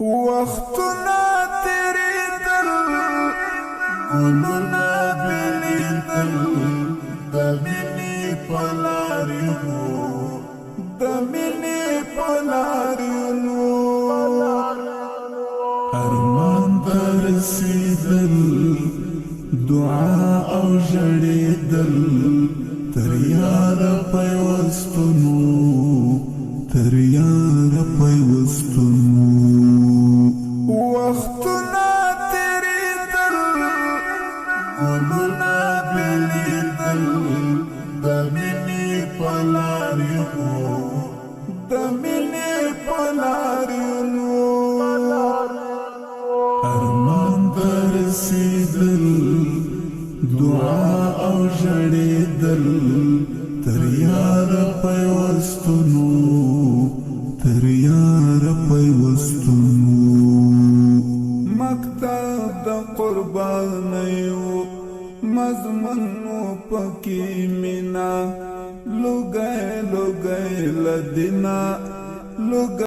وختنا تیریدل ګلونه بلیدل د مینې په لارې وو د مینې په لارې وو ارمان ته رسېدل دعا او ژړېدل تر یاره پیوستونو تر یاره پیوستونو وختونه تیریدل ګلونه بلیدل د مینې په لارې وو د مینې په لارې وو ارمان ته رسېدل دعا او ژړېدل تر یاره پیوستونو تر یاره پیوستونو مکتب د قربانیو مضمون پکې مینا لوګي لوګي لدینا لوګي